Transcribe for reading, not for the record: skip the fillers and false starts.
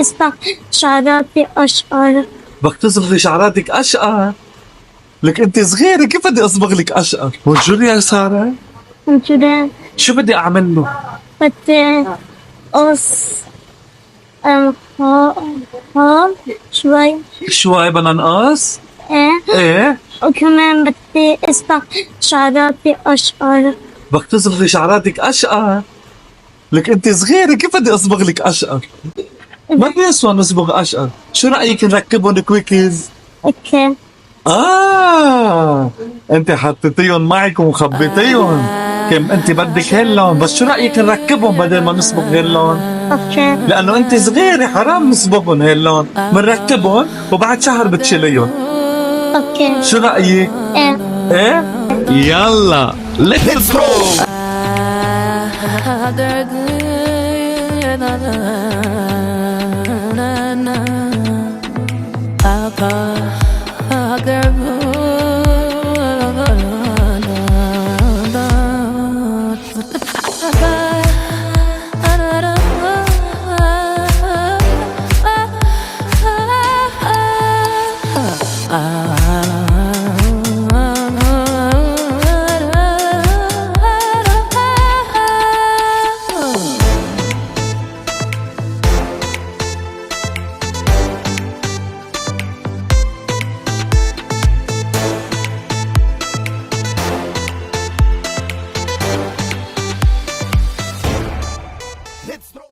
أصبغ شعراتي أشقر. بدك تصبغي شعراتك اشقر؟ لك انت صغيرة، كيف بدي اصبغ لك اشقر؟ بونجور يا سارة، وجدان شو بدي اعمل له؟ بدي أقص هون شوي. شوي بدنا نقص؟ إيه، ايه. وكمان بدي أصبغ شعراتي أشقر. بدك تصبغي شعراتك اشقر؟ لك انت صغيرة، كيف بدي اصبغ لك اشقر؟ ما بيسوى نصبغ اشقر، شو رأيك نركبهم كويكيز؟ أوكي. انت حطيتيهم معك وخبيتيهم، كم انت بدك هاللون، بس شو رأيك نركبهم بدل ما نصبغ هاللون؟ أوكي. لانه انت صغيرة، حرام نصبغهم هاللون، منركبهم وبعد شهر بتشيليهم. أوكي. شو رأيك؟ إيه. ايه؟ يلا ليتس جو.